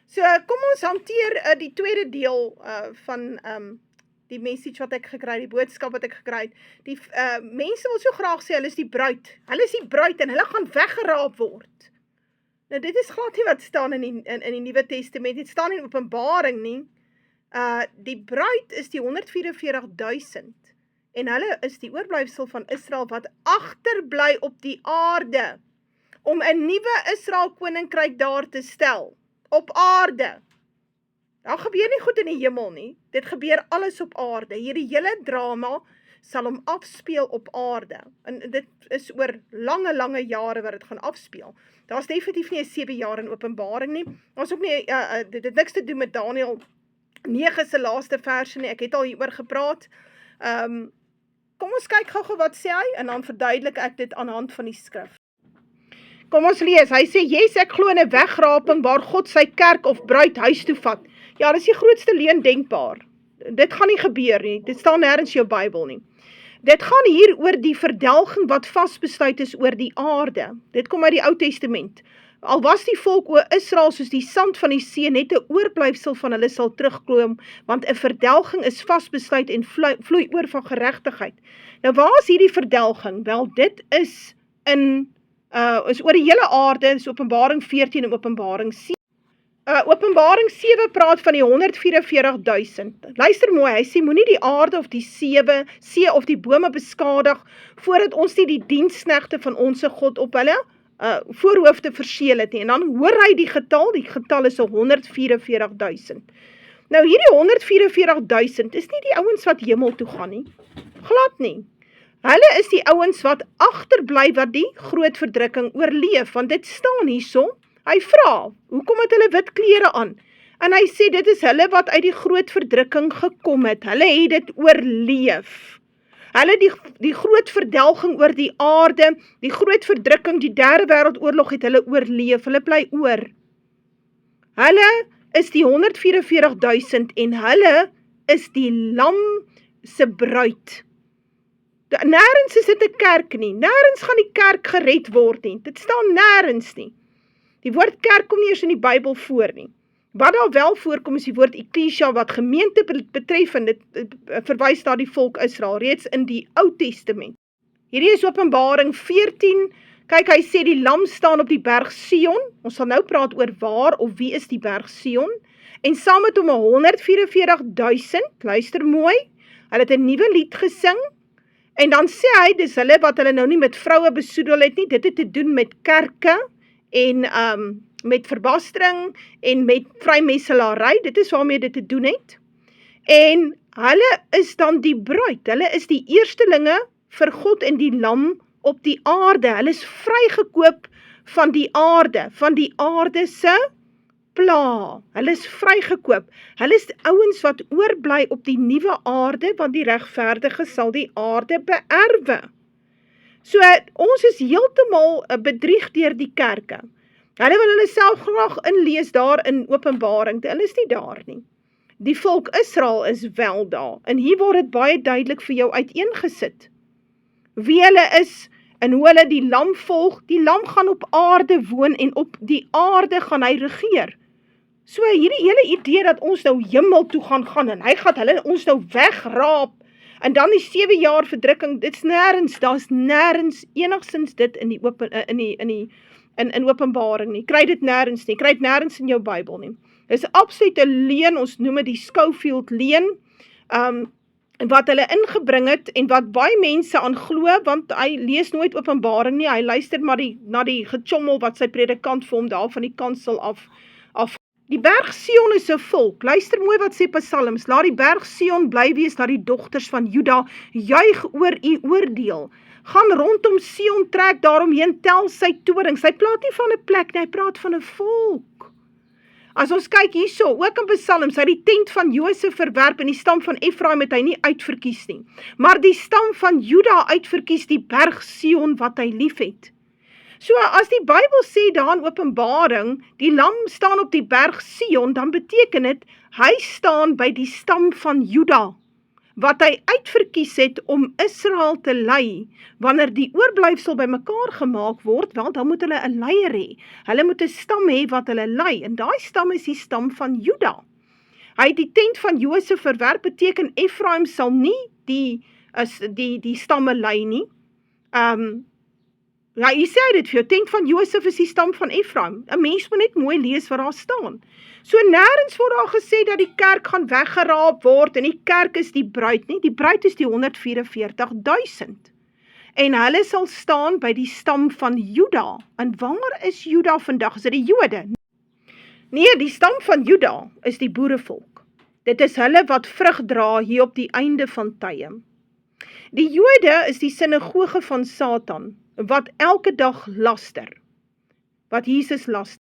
So, kom ons hanteer die tweede deel van die message wat ek gekry het, die boodskap wat ek gekry het. Die mense wil so graag sê, hulle is die bruid. Hulle is die bruid en hulle gaan weggeraap word. Nou, dit is glad nie wat staan in die Nuwe Testament. Dit staan in Openbaring nie. Die bruid is die 144,000 en hulle is die oorblyfsel van Israel wat agterbly op die aarde om 'n nuwe Israel koninkryk daar te stel. Op aarde. Daar gebeur nie goed in die hemel nie. Dit gebeur alles op aarde. Hierdie hele drama sal hom afspeel op aarde. En dit is oor lange jare wat dit gaan afspeel. Daar's definitief nie 'n 7 jaar in Openbaring nie. Daar's ook nie dit het niks te doen met Daniël 9 se laaste verse nie. Ek het al hieroor gepraat. Kom ons kyk gou wat sê hy en dan verduidelik ek dit aan hand van die skrif. Kom ons lees, hy sê, yes, ek glo in 'n wegraping waar God sy kerk of bruid huis toe vat. Ja, dis die grootste leuen denkbaar. Dit gaan nie gebeur nie, dit staan nêrens in jou Bybel nie. Dit gaan hier oor die verdelging wat vasbesluit is oor die aarde. Dit kom uit die Ou Testament. Al was die volk oor Israel soos die sand van die see, net 'n oorblyfsel van hulle sal terugkom, want 'n verdelging is vasbesluit en vloei oor van geregtigheid. Nou waar is hierdie verdelging? Wel, dit is is oor die hele aarde, is Openbaring 14 en Openbaring 7. Openbaring 7 praat van die 144,000. Luister mooi, hy sê, moenie die aarde of die see of die bome beskadig, voordat ons nie die diensknegte van onsse God op hulle voorhoofde verseël het nie. En dan hoor hy die getal is 144,000. Nou hierdie 144,000 is nie die ouens wat hemel toe gaan nie. Glad nie. Hulle is die ouens wat agterbly wat die groot verdrukking oorleef, want dit staan hierso. Hy vra, hoekom het hulle wit klere aan? En hy sê, dit is hulle wat uit die groot verdrukking gekom het. Hulle het dit oorleef. Hulle die groot verdelging oor die aarde, die groot verdrukking, die derde wêreldoorlog het hulle oorleef. Hulle bly oor. Hulle is die 144,000 en hulle is die lam se bruid. Nêrens is dit 'n kerk nie. Nêrens gaan die kerk gered word nie. Dit staan nêrens nie. Die woord kerk kom nie eens in die Bybel voor nie. Wat daar wel voorkom is die woord ekklesia wat gemeente betref en dit verwys na die volk Israel reeds in die Ou Testament. Hierdie is Openbaring 14. Kyk, hy sê die lam staan op die berg Sion. Ons sal nou praat oor waar of wie is die berg Sion. En saam met hom 144,000. Luister mooi. Hulle het 'n nuwe lied gesing. En dan sê hy, dis hulle wat hulle nou nie met vroue besoedel het nie, dit het te doen met kerke en met verbastering en met vrymesselary, dit is waarmee dit te doen het. En hulle is dan die bruid, hulle is die eerstelinge vir God en die lam op die aarde, hulle is vrygekoop van die aarde se pla, hulle is vrygekoop, hulle is ouens wat oorbly op die nuwe aarde, want die regverdige sal die aarde beerwe. So, ons is heeltemal bedrieg deur die kerke. Hulle wil hulle self graag inlees daar in Openbaring, hulle is nie daar nie. Die volk Israel is wel daar, en hier word dit baie duidelik vir jou uiteengesit. Wie hulle is, en hoe hulle die lam volg, die lam gaan op aarde woon, en op die aarde gaan hy regeer. So hierdie hele idee dat ons nou hemel toe gaan, en hy gaan hulle ons nou wegraap, en dan die 7 jaar verdrukking, dit's nêrens, daar's nêrens enigsins dit in Openbaring nie. Kry dit nêrens nie, kry dit nêrens in jou Bybel nie. Dis absolute leuen, ons noem dit die Schofield leuen, wat hulle ingebring het, en wat baie mense aan glo, want hy lees nooit Openbaring nie, hy luister maar na die gechommel wat sy predikant vir hom daar van die kansel af. Die berg Sion is 'n volk, luister mooi wat sê Psalms, laat die berg Sion bly wees, laat die dogters van Juda juig oor u oordeel. Gaan rondom Sion, trek daaromheen, tel sy torings. Hy praat nie van 'n plek nie, hy praat van 'n volk. As ons kyk hierso, ook in Psalms, hy die tent van Josef verwerp en die stam van Efraim het hy nie uitverkies nie. Maar die stam van Juda uitverkies die berg Sion wat hy lief het. So as die Bybel sê daar in Openbaring, die lam staan op die berg Sion, dan beteken dit, hy staan by die stam van Juda. wat hy uitverkies het om Israel te lei, wanneer die oorblyfsel bymekaar gemaak word, wel, dan moet hulle 'n leier hê. Hulle moet 'n stam hê wat hulle lei, en daai stam is die stam van Juda. Hy het die tent van Josef verwerp, beteken Efraim sal nie die stamme lei nie. Ja, hier sê hy dit vir jou, tent van Josef is die stam van Efraim. 'n Mens moet net mooi lees wat daar staan. So nêrens word daar gesê dat die kerk gaan weggeraap word, en die kerk is die bruid nie, die bruid is die 144.000. En hulle sal staan by die stam van Juda. En waar is Juda vandag? Is dit die Jode? Nee, die stam van Juda is die boerevolk. Dit is hulle wat vrug dra hier op die einde van tye. Die Jode is die sinagoge van Satan, wat elke dag laster, wat Jesus laster.